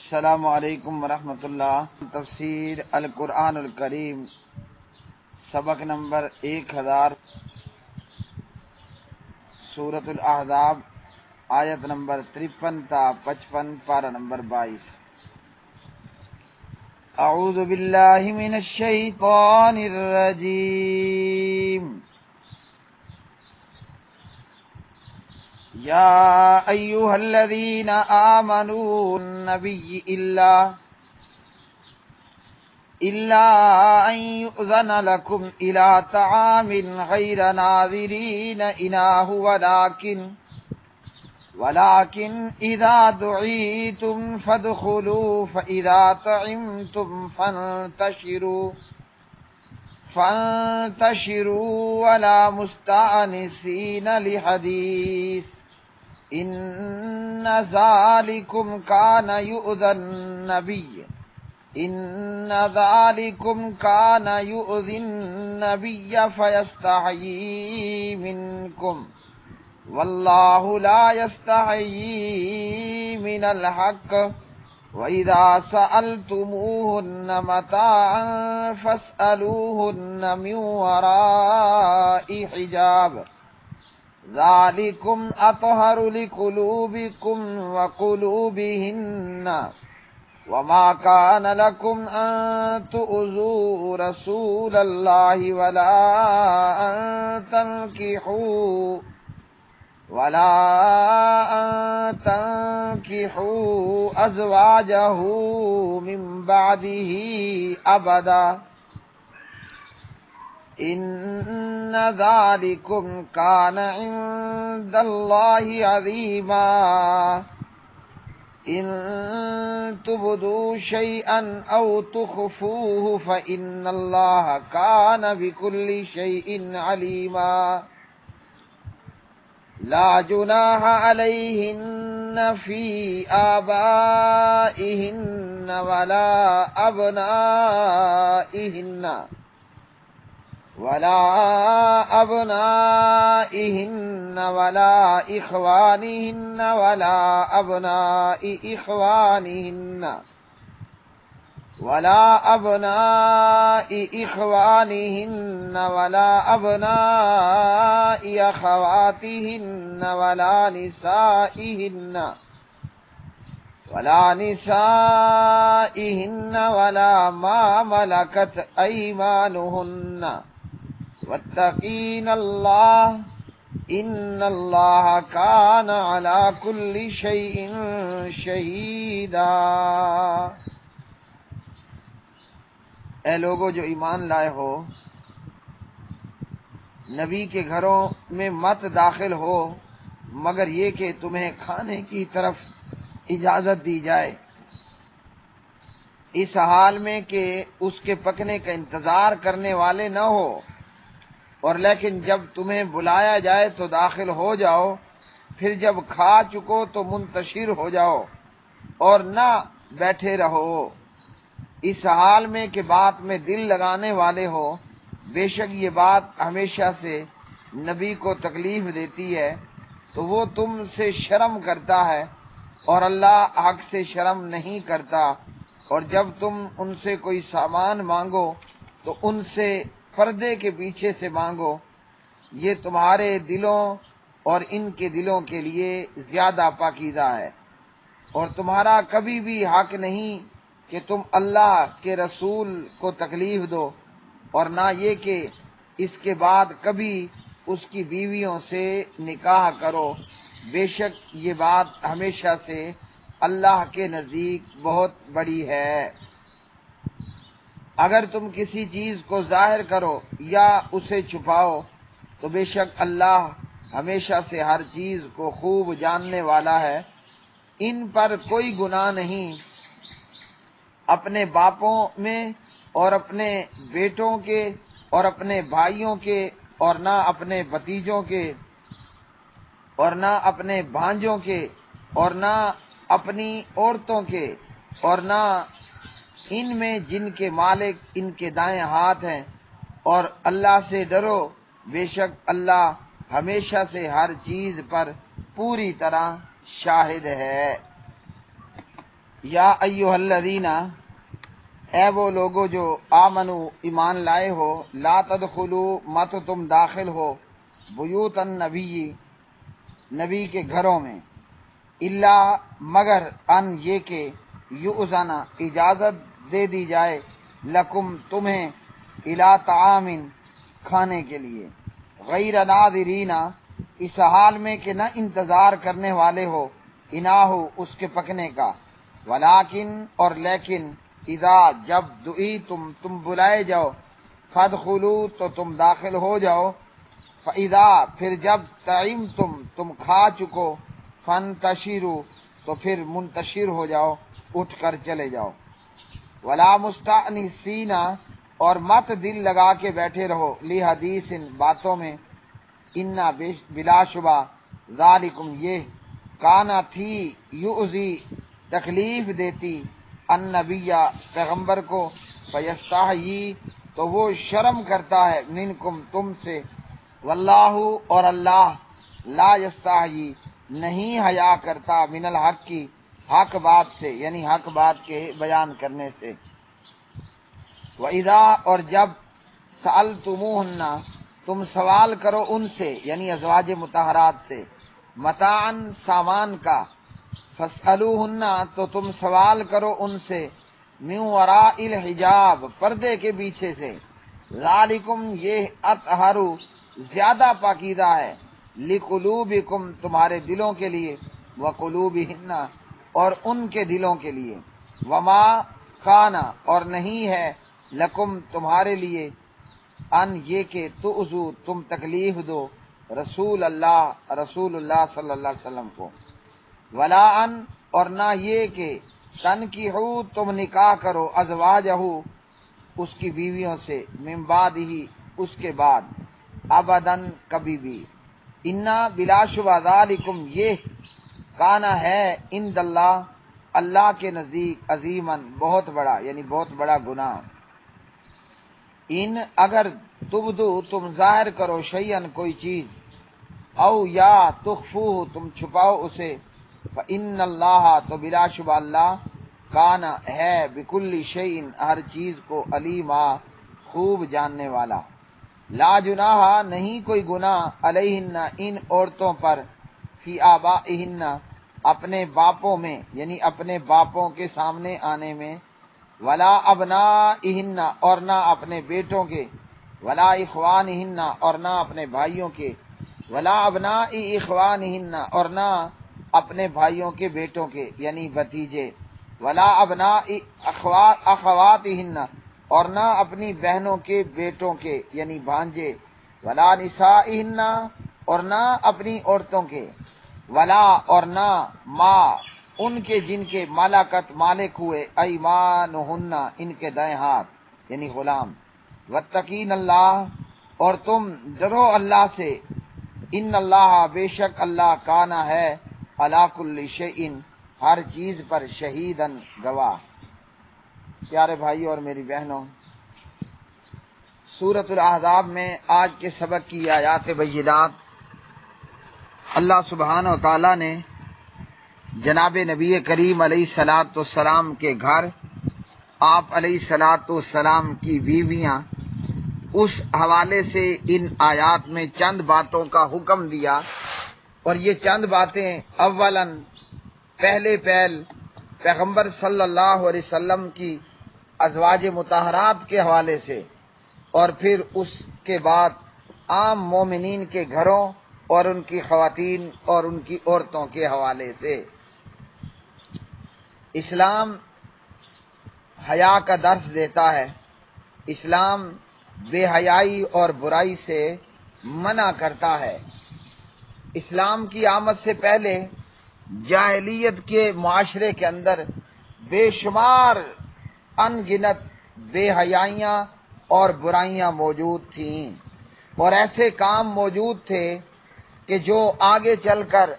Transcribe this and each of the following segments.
السلام علیکم ورحمۃ اللہ۔ تفسیر القرآن الکریم سبق نمبر 1000، سورۃ الاحزاب، آیت نمبر 53 تا 55، پارہ نمبر 22۔ اعوذ باللہ من الشیطان الرجیم۔ یا ایہا الذین آمنوا النبی إلا أن يؤذن لكم إلى طعام غير ناظرين إناه ولكن إذا دعيتم فادخلوا فإذا طعمتم فانتشروا ولا مستأنسين لحديث إن ذلكم كان يؤذي النبي فيستحيي منكم والله لا يستحيي من الحق وإذا سألتموهن متاعا فاسألوهن من وراء حجاب ذلكم أطهر لقلوبكم وقلوبهن وما كان لكم أن تؤذوا رسول الله ولا أن تنكحوا أزواجه من بعده أبدا إن ذلكم كان عند الله عظيما إن تبدوا شيئا أو تخفوه فإن الله كان بكل شيء عليما لا جناح عليهن في آبائهن ولا أبنائهن ولا إخوانهن ولا أبناء إخوانهن ولا أبناء أخواتهن ولا نسائهن ولا ما ملكت أيمانهن واتقين الله إن الله كان على كل شيء شهيدا۔ اے لوگو جو ایمان لائے ہو، نبی کے گھروں میں مت داخل ہو مگر یہ کہ تمہیں کھانے کی طرف اجازت دی جائے، اس حال میں کہ اس کے پکنے کا انتظار کرنے والے نہ ہو، اور لیکن جب تمہیں بلایا جائے تو داخل ہو جاؤ، پھر جب کھا چکو تو منتشر ہو جاؤ اور نہ بیٹھے رہو، اس حال میں کہ بات میں دل لگانے والے ہو۔ بے شک یہ بات ہمیشہ سے نبی کو تکلیف دیتی ہے تو وہ تم سے شرم کرتا ہے اور اللہ حق سے شرم نہیں کرتا، اور جب تم ان سے کوئی سامان مانگو تو ان سے پردے کے پیچھے سے مانگو، یہ تمہارے دلوں اور ان کے دلوں کے لیے زیادہ پاکیزہ ہے، اور تمہارا کبھی بھی حق نہیں کہ تم اللہ کے رسول کو تکلیف دو، اور نہ یہ کہ اس کے بعد کبھی اس کی بیویوں سے نکاح کرو، بے شک یہ بات ہمیشہ سے اللہ کے نزدیک بہت بڑی ہے۔ اگر تم کسی چیز کو ظاہر کرو یا اسے چھپاؤ تو بے شک اللہ ہمیشہ سے ہر چیز کو خوب جاننے والا ہے۔ ان پر کوئی گناہ نہیں اپنے باپوں میں اور اپنے بیٹوں کے اور اپنے بھائیوں کے اور نہ اپنے بھتیجوں کے اور نہ اپنے بھانجوں کے اور نہ اپنی عورتوں کے اور نہ ان میں جن کے مالک ان کے دائیں ہاتھ ہیں، اور اللہ سے ڈرو، بے شک اللہ ہمیشہ سے ہر چیز پر پوری طرح شاہد ہے۔ یا ایھا الذین، اے وہ لوگو جو آمنو ایمان لائے ہو، لا تدخلوا مت تم داخل ہو، بیوت النبی نبی کے گھروں میں، الا مگر ان یہ کہ یؤذن اجازت دے دی جائے، لکم تمہیں، الی طعام کھانے کے لیے، غیر ناظرین اس حال میں کہ نہ انتظار کرنے والے ہو، اناہ اس کے پکنے کا، ولیکن اور لیکن، اذا جب دعی تم بلائے جاؤ، فادخلوا تو تم داخل ہو جاؤ، فاذا پھر جب طعمتم تم کھا چکو، فانتشروا تو پھر منتشر ہو جاؤ، اٹھ کر چلے جاؤ، ولا مستأنسین اور مت دل لگا کے بیٹھے رہو، لحدیث باتوں میں، انا بلا شبہ، ذالکم یہ، کانا تھی، یؤذی تکلیف دیتی، النبی پیغمبر کو، فیستحیی تو وہ شرم کرتا ہے، منکم تم سے، واللہ اور اللہ، لا یستحیی نہیں حیا کرتا، من الحق کی حق بات سے، یعنی حق بات کے بیان کرنے سے، وَإِذَا اور جب سألتموہن تم سوال کرو ان سے، یعنی ازواج مطہرات سے، متاعًا سامان کا، فاسألوہن تو تم سوال کرو ان سے، من وراء الحجاب پردے کے پیچھے سے، ذالکم یہ، اطہر زیادہ پاکیزہ ہے، لقلوبکم تمہارے دلوں کے لیے، وقلوبہن اور ان کے دلوں کے لیے، وما کانا اور نہیں ہے، لکم تمہارے لیے، ان یہ کہ تؤذو تم تکلیف دو، رسول اللہ صلی اللہ علیہ وسلم کو، ولا ان اور نہ یہ کہ تنکحو تم نکاح کرو، ازواجہ اس کی بیویوں سے، من بعد ہی اس کے بعد، ابداً کبھی بھی، انا بلا شبہ، ذالکم یہ، کانا ہے، عند اللہ اللہ کے نزدیک، عظیماً بہت بڑا، یعنی بہت بڑا گناہ، ان اگر تبدو تم ظاہر کرو، شیئن کوئی چیز، او یا تخفوہ تم چھپاؤ اسے، فإن اللہ تو بلا شبہ اللہ، کانا ہے، بکل شیئن ہر چیز کو، علیما خوب جاننے والا، لا جناح نہیں کوئی گناہ، علیہن ان عورتوں پر، فی آبائہن اپنے باپوں میں، یعنی اپنے باپوں کے سامنے آنے میں، ولا ابنائہن اور نہ اپنے بیٹوں کے، ولا اخوانہن اور نہ اپنے بھائیوں کے، ولا ابنائی اخوانہن اور نہ اپنے بھائیوں کے بیٹوں کے، یعنی بھتیجے، ولا ابنائی اخواتہن اور نہ اپنی بہنوں کے بیٹوں کے، یعنی بھانجے، ولا نسائہن اور نہ اپنی عورتوں کے، ولا اور نہ ما ان کے جن کے، ملکت مالک ہوئے، ایمانہن ان کے دائیں ہاتھ، یعنی غلام، واتقین اللہ اور تم ڈرو اللہ سے، ان اللہ بے شک اللہ، کانا ہے، علی کل شیء ہر چیز پر، شہیداً گواہ۔ پیارے بھائی اور میری بہنوں، سورۃ الاحزاب میں آج کے سبق کی آیات بینات اللہ سبحانہ و تعالیٰ نے جناب نبی کریم علیہ الصلاۃ والسلام کے گھر، آپ علیہ الصلاۃ والسلام کی بیویاں، اس حوالے سے ان آیات میں چند باتوں کا حکم دیا، اور یہ چند باتیں اولاً پہلے پیغمبر صلی اللہ علیہ وسلم کی ازواج مطہرات کے حوالے سے، اور پھر اس کے بعد عام مومنین کے گھروں اور ان کی خواتین اور ان کی عورتوں کے حوالے سے۔ اسلام حیا کا درس دیتا ہے، اسلام بے حیائی اور برائی سے منع کرتا ہے۔ اسلام کی آمد سے پہلے جاہلیت کے معاشرے کے اندر بے شمار ان گنت بے حیائیاں اور برائیاں موجود تھیں، اور ایسے کام موجود تھے کہ جو آگے چل کر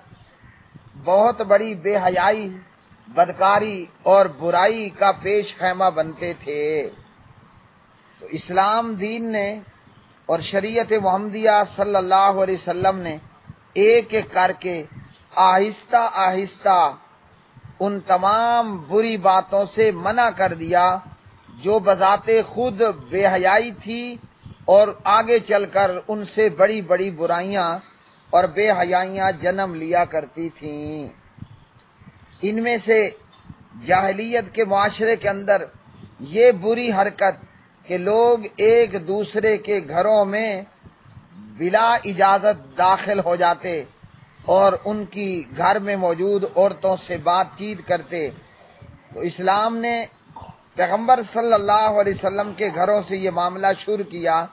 بہت بڑی بے حیائی، بدکاری اور برائی کا پیش خیمہ بنتے تھے۔ تو اسلام دین نے اور شریعت محمدیہ صلی اللہ علیہ وسلم نے ایک ایک کر کے آہستہ آہستہ ان تمام بری باتوں سے منع کر دیا جو بذات خود بے حیائی تھی اور آگے چل کر ان سے بڑی بڑی برائیاں اور بے حیائیاں جنم لیا کرتی تھیں۔ ان میں سے جاہلیت کے معاشرے کے اندر یہ بری حرکت کہ لوگ ایک دوسرے کے گھروں میں بلا اجازت داخل ہو جاتے اور ان کی گھر میں موجود عورتوں سے بات چیت کرتے، تو اسلام نے پیغمبر صلی اللہ علیہ وسلم کے گھروں سے یہ معاملہ شروع کیا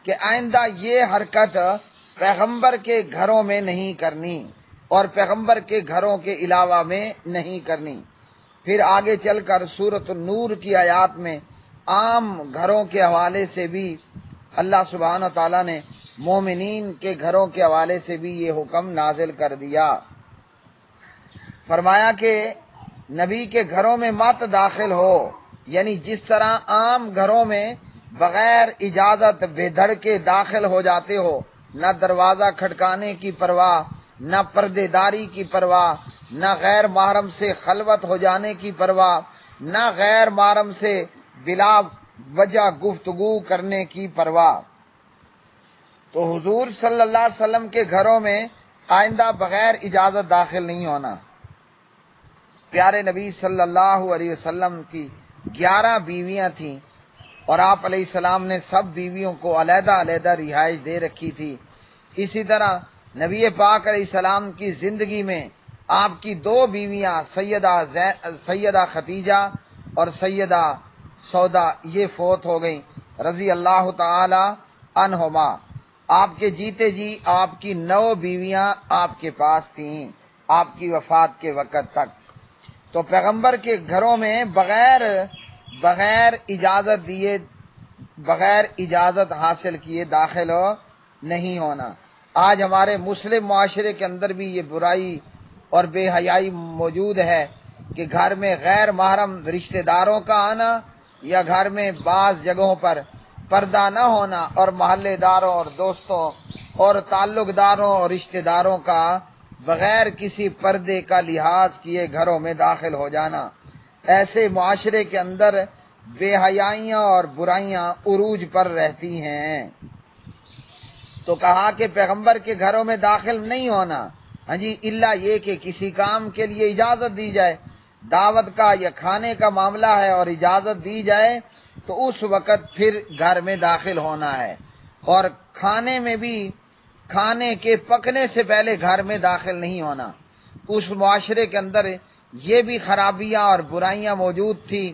کہ آئندہ یہ حرکت پیغمبر کے گھروں میں نہیں کرنی اور پیغمبر کے گھروں کے علاوہ میں نہیں کرنی۔ پھر آگے چل کر سورۃ النور کی آیات میں عام گھروں کے حوالے سے بھی اللہ سبحانہ تعالیٰ نے مومنین کے گھروں کے حوالے سے بھی یہ حکم نازل کر دیا۔ فرمایا کہ نبی کے گھروں میں مت داخل ہو، یعنی جس طرح عام گھروں میں بغیر اجازت بے دھڑ کے داخل ہو جاتے ہو، نہ دروازہ کھٹکانے کی پرواہ، نہ پردے داری کی پرواہ، نہ غیر محرم سے خلوت ہو جانے کی پرواہ، نہ غیر محرم سے بلا وجہ گفتگو کرنے کی پرواہ، تو حضور صلی اللہ علیہ وسلم کے گھروں میں آئندہ بغیر اجازت داخل نہیں ہونا۔ پیارے نبی صلی اللہ علیہ وسلم کی 11 بیویاں تھیں اور آپ علیہ السلام نے سب بیویوں کو علیحدہ علیحدہ رہائش دے رکھی تھی۔ اسی طرح نبی پاک علیہ السلام کی زندگی میں آپ کی 2 بیویاں سیدہ خدیجہ اور سیدہ سودا یہ فوت ہو گئیں رضی اللہ تعالی عنہما۔ آپ کے جیتے جی آپ کی 9 بیویاں آپ کے پاس تھیں آپ کی وفات کے وقت تک۔ تو پیغمبر کے گھروں میں بغیر اجازت دیے، بغیر اجازت حاصل کیے داخل نہیں ہونا۔ آج ہمارے مسلم معاشرے کے اندر بھی یہ برائی اور بے حیائی موجود ہے کہ گھر میں غیر محرم رشتہ داروں کا آنا یا گھر میں بعض جگہوں پر پردہ نہ ہونا اور محلے داروں اور دوستوں اور تعلق داروں اور رشتہ داروں کا بغیر کسی پردے کا لحاظ کیے گھروں میں داخل ہو جانا، ایسے معاشرے کے اندر بے حیائیاں اور برائیاں عروج پر رہتی ہیں۔ تو کہا کہ پیغمبر کے گھروں میں داخل نہیں ہونا، ہاں جی، الا یہ کہ کسی کام کے لیے اجازت دی جائے، دعوت کا یا کھانے کا معاملہ ہے اور اجازت دی جائے تو اس وقت پھر گھر میں داخل ہونا ہے۔ اور کھانے میں بھی کھانے کے پکنے سے پہلے گھر میں داخل نہیں ہونا۔ اس معاشرے کے اندر یہ بھی خرابیاں اور برائیاں موجود تھی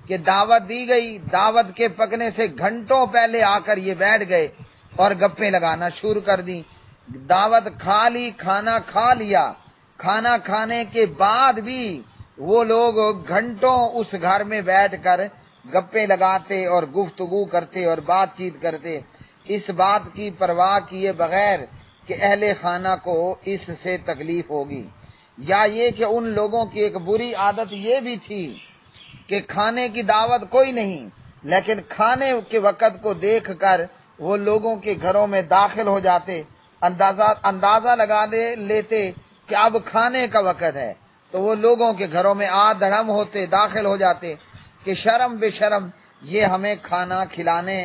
کہ دعوت دی گئی، دعوت کے پکنے سے گھنٹوں پہلے آ کر یہ بیٹھ گئے اور گپیں لگانا شروع کر دی۔ دعوت کھا لی، کھانا کھا لیا، کھانا کھانے کے بعد بھی وہ لوگ گھنٹوں اس گھر میں بیٹھ کر گپیں لگاتے اور گفتگو کرتے اور بات چیت کرتے، اس بات کی پرواہ کیے بغیر کہ اہل خانہ کو اس سے تکلیف ہوگی۔ یا یہ کہ ان لوگوں کی ایک بری عادت یہ بھی تھی کہ کھانے کی دعوت کوئی نہیں، لیکن کھانے کے وقت کو دیکھ کر وہ لوگوں کے گھروں میں داخل ہو جاتے، اندازہ لگا لیتے کہ اب کھانے کا وقت ہے، تو وہ لوگوں کے گھروں میں دھڑم ہوتے، داخل ہو جاتے کہ شرم بے شرم یہ ہمیں کھانا کھلانے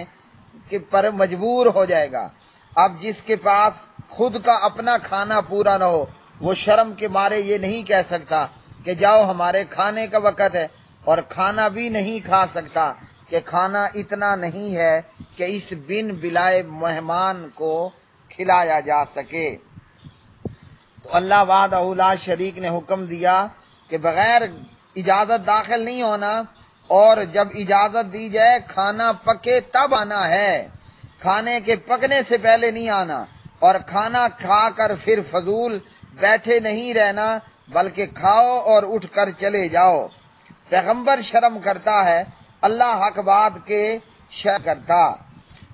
کے پر مجبور ہو جائے گا۔ اب جس کے پاس خود کا اپنا کھانا پورا نہ ہو، وہ شرم کے مارے یہ نہیں کہہ سکتا کہ جاؤ ہمارے کھانے کا وقت ہے، اور کھانا بھی نہیں کھا سکتا کہ کھانا اتنا نہیں ہے کہ اس بن بلائے مہمان کو کھلایا جا سکے۔ تو اللہ وحدہ لا شریک نے حکم دیا کہ بغیر اجازت داخل نہیں ہونا، اور جب اجازت دی جائے کھانا پکے تب آنا ہے، کھانے کے پکنے سے پہلے نہیں آنا، اور کھانا کھا کر پھر فضول بیٹھے نہیں رہنا بلکہ کھاؤ اور اٹھ کر چلے جاؤ۔ پیغمبر شرم کرتا ہے، اللہ حق بات کے شرم کرتا،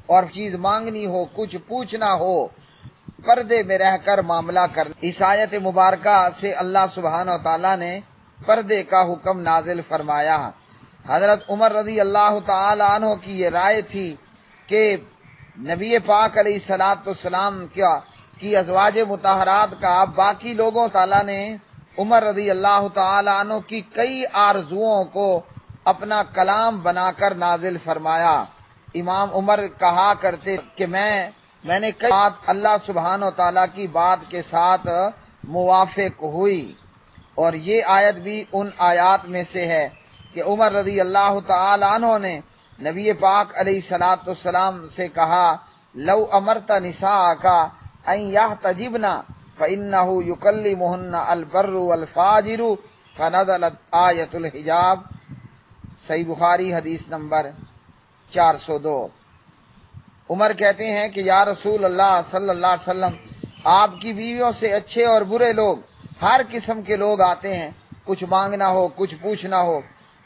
اور چیز مانگنی ہو، کچھ پوچھنا ہو، پردے میں رہ کر معاملہ کرنا۔ اس آیت مبارکہ سے اللہ سبحانہ وتعالی نے پردے کا حکم نازل فرمایا۔ حضرت عمر رضی اللہ تعالی عنہ کی یہ رائے تھی کہ نبی پاک علیہ الصلوۃ والسلام کی ازواج مطہرات کا باقی لوگوں تعالیٰ نے عمر رضی اللہ تعالی عنہ کی کئی آرزوؤں کو اپنا کلام بنا کر نازل فرمایا۔ امام عمر کہا کرتے کہ میں نے کئی بات اللہ سبحانہ و تعالیٰ کی بات کے ساتھ موافق ہوئی، اور یہ آیت بھی ان آیات میں سے ہے کہ عمر رضی اللہ تعالی عنہ نے نبی پاک علیہ الصلوۃ والسلام سے کہا لو امرت نساءک ان یحتجبن فانہ یکلمہن البر والفاجر فنزلت آیت الحجاب۔ صحیح بخاری حدیث نمبر 402۔ عمر کہتے ہیں کہ یا رسول اللہ صلی اللہ علیہ وسلم، آپ کی بیویوں سے اچھے اور برے لوگ، ہر قسم کے لوگ آتے ہیں، کچھ مانگنا ہو، کچھ پوچھنا ہو،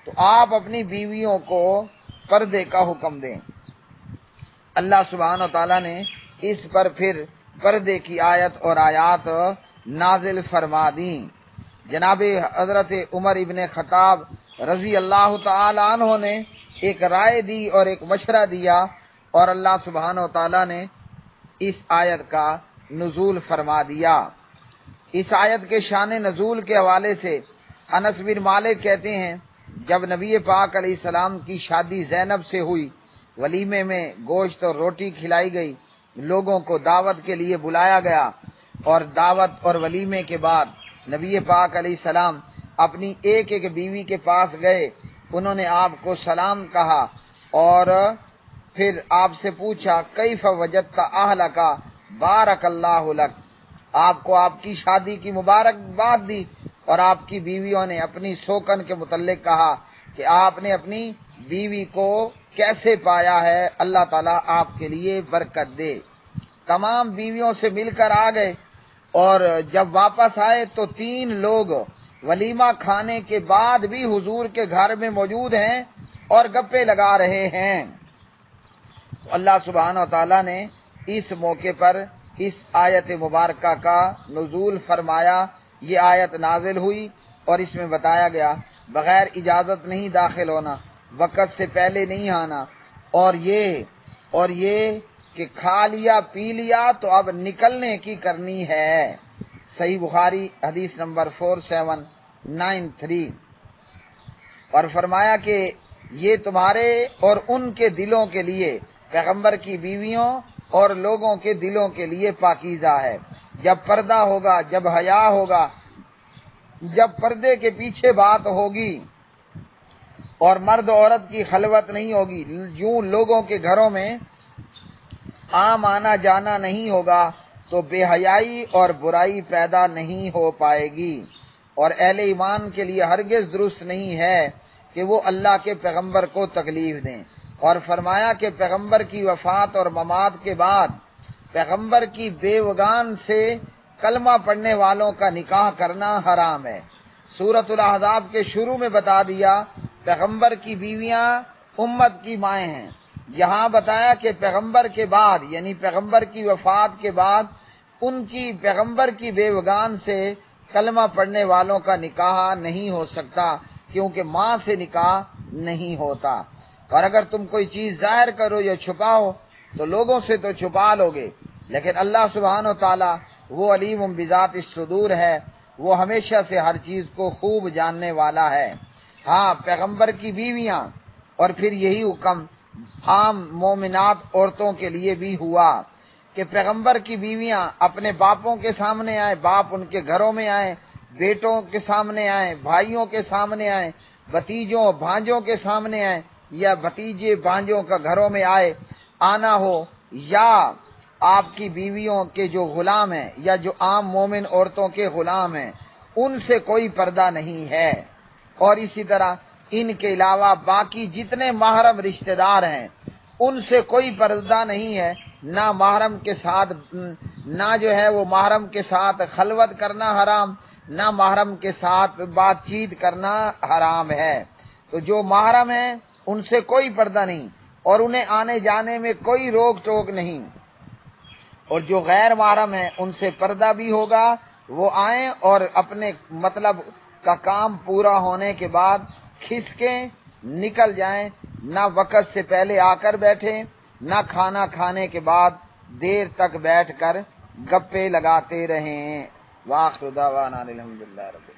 تو آپ اپنی بیویوں کو پردے کا حکم دیں۔ اللہ سبحانہ و تعالیٰ نے اس پر پھر پردے کی آیت اور آیات نازل فرما دیں۔ جناب حضرت عمر ابن خطاب رضی اللہ تعالی عنہ نے ایک رائے دی اور ایک مشورہ دیا، اور اللہ سبحانہ و تعالیٰ نے اس آیت کا نزول فرما دیا۔ اس آیت کے شان نزول کے حوالے سے انس بن مالک کہتے ہیں، جب نبی پاک علیہ السلام کی شادی زینب سے ہوئی، ولیمے میں گوشت اور روٹی کھلائی گئی، لوگوں کو دعوت کے لیے بلایا گیا، اور دعوت اور ولیمے کے بعد نبی پاک علیہ السلام اپنی ایک ایک بیوی کے پاس گئے، انہوں نے آپ کو سلام کہا اور پھر آپ سے پوچھا کیف وجدت اہلک بارک اللہ لک، آپ کو آپ کی شادی کی مبارکباد دی، اور آپ کی بیویوں نے اپنی سوکن کے متعلق کہا کہ آپ نے اپنی بیوی کو کیسے پایا ہے، اللہ تعالیٰ آپ کے لیے برکت دے۔ تمام بیویوں سے مل کر آ گئے، اور جب واپس آئے تو 3 لوگ ولیمہ کھانے کے بعد بھی حضور کے گھر میں موجود ہیں اور گپے لگا رہے ہیں۔ اللہ سبحانہ و تعالیٰ نے اس موقع پر اس آیت مبارکہ کا نزول فرمایا۔ یہ آیت نازل ہوئی اور اس میں بتایا گیا بغیر اجازت نہیں داخل ہونا، وقت سے پہلے نہیں آنا، اور یہ کہ کھا لیا پی لیا تو اب نکلنے کی کرنی ہے۔ صحیح بخاری حدیث نمبر 4793۔ اور فرمایا کہ یہ تمہارے اور ان کے دلوں کے لیے، پیغمبر کی بیویوں اور لوگوں کے دلوں کے لیے پاکیزہ ہے۔ جب پردہ ہوگا، جب حیا ہوگا، جب پردے کے پیچھے بات ہوگی اور مرد عورت کی خلوت نہیں ہوگی، یوں لوگوں کے گھروں میں عام آنا جانا نہیں ہوگا، تو بے حیائی اور برائی پیدا نہیں ہو پائے گی، اور اہل ایمان کے لیے ہرگز درست نہیں ہے کہ وہ اللہ کے پیغمبر کو تکلیف دیں۔ اور فرمایا کہ پیغمبر کی وفات اور ممات کے بعد پیغمبر کی بیوگان سے کلمہ پڑھنے والوں کا نکاح کرنا حرام ہے۔ سورۃ الاحزاب کے شروع میں بتا دیا پیغمبر کی بیویاں امت کی مائیں ہیں، یہاں بتایا کہ پیغمبر کے بعد یعنی پیغمبر کی وفات کے بعد ان کی پیغمبر کی بیوگان سے کلمہ پڑھنے والوں کا نکاح نہیں ہو سکتا، کیونکہ ماں سے نکاح نہیں ہوتا۔ اور اگر تم کوئی چیز ظاہر کرو یا چھپاؤ تو لوگوں سے تو چھپا لوگے، لیکن اللہ سبحانہ و تعالیٰ وہ علیم بذات الصدور ہے، وہ ہمیشہ سے ہر چیز کو خوب جاننے والا ہے۔ ہاں، پیغمبر کی بیویاں، اور پھر یہی حکم عام مومنات عورتوں کے لیے بھی ہوا کہ پیغمبر کی بیویاں اپنے باپوں کے سامنے آئیں، باپ ان کے گھروں میں آئیں، بیٹوں کے سامنے آئیں، بھائیوں کے سامنے آئیں، بھتیجوں بھانجوں کے سامنے آئیں، یا بھتیجے بھانجوں کا گھروں میں آنا ہو، یا آپ کی بیویوں کے جو غلام ہیں یا جو عام مومن عورتوں کے غلام ہیں ان سے کوئی پردہ نہیں ہے۔ اور اسی طرح ان کے علاوہ باقی جتنے محرم رشتہ دار ہیں ان سے کوئی پردہ نہیں ہے، نہ محرم کے ساتھ نہ جو ہے وہ محرم کے ساتھ خلوت کرنا حرام، نہ محرم کے ساتھ بات چیت کرنا حرام ہے۔ تو جو محرم ہیں ان سے کوئی پردہ نہیں، اور انہیں آنے جانے میں کوئی روک ٹوک نہیں، اور جو غیر محرم ہیں ان سے پردہ بھی ہوگا، وہ آئیں اور اپنے مطلب کا کام پورا ہونے کے بعد کھسکیں نکل جائیں، نہ وقت سے پہلے آ کر بیٹھیں، نہ کھانا کھانے کے بعد دیر تک بیٹھ کر گپے لگاتے رہیں۔ وآخر دعوانا الحمدللہ رب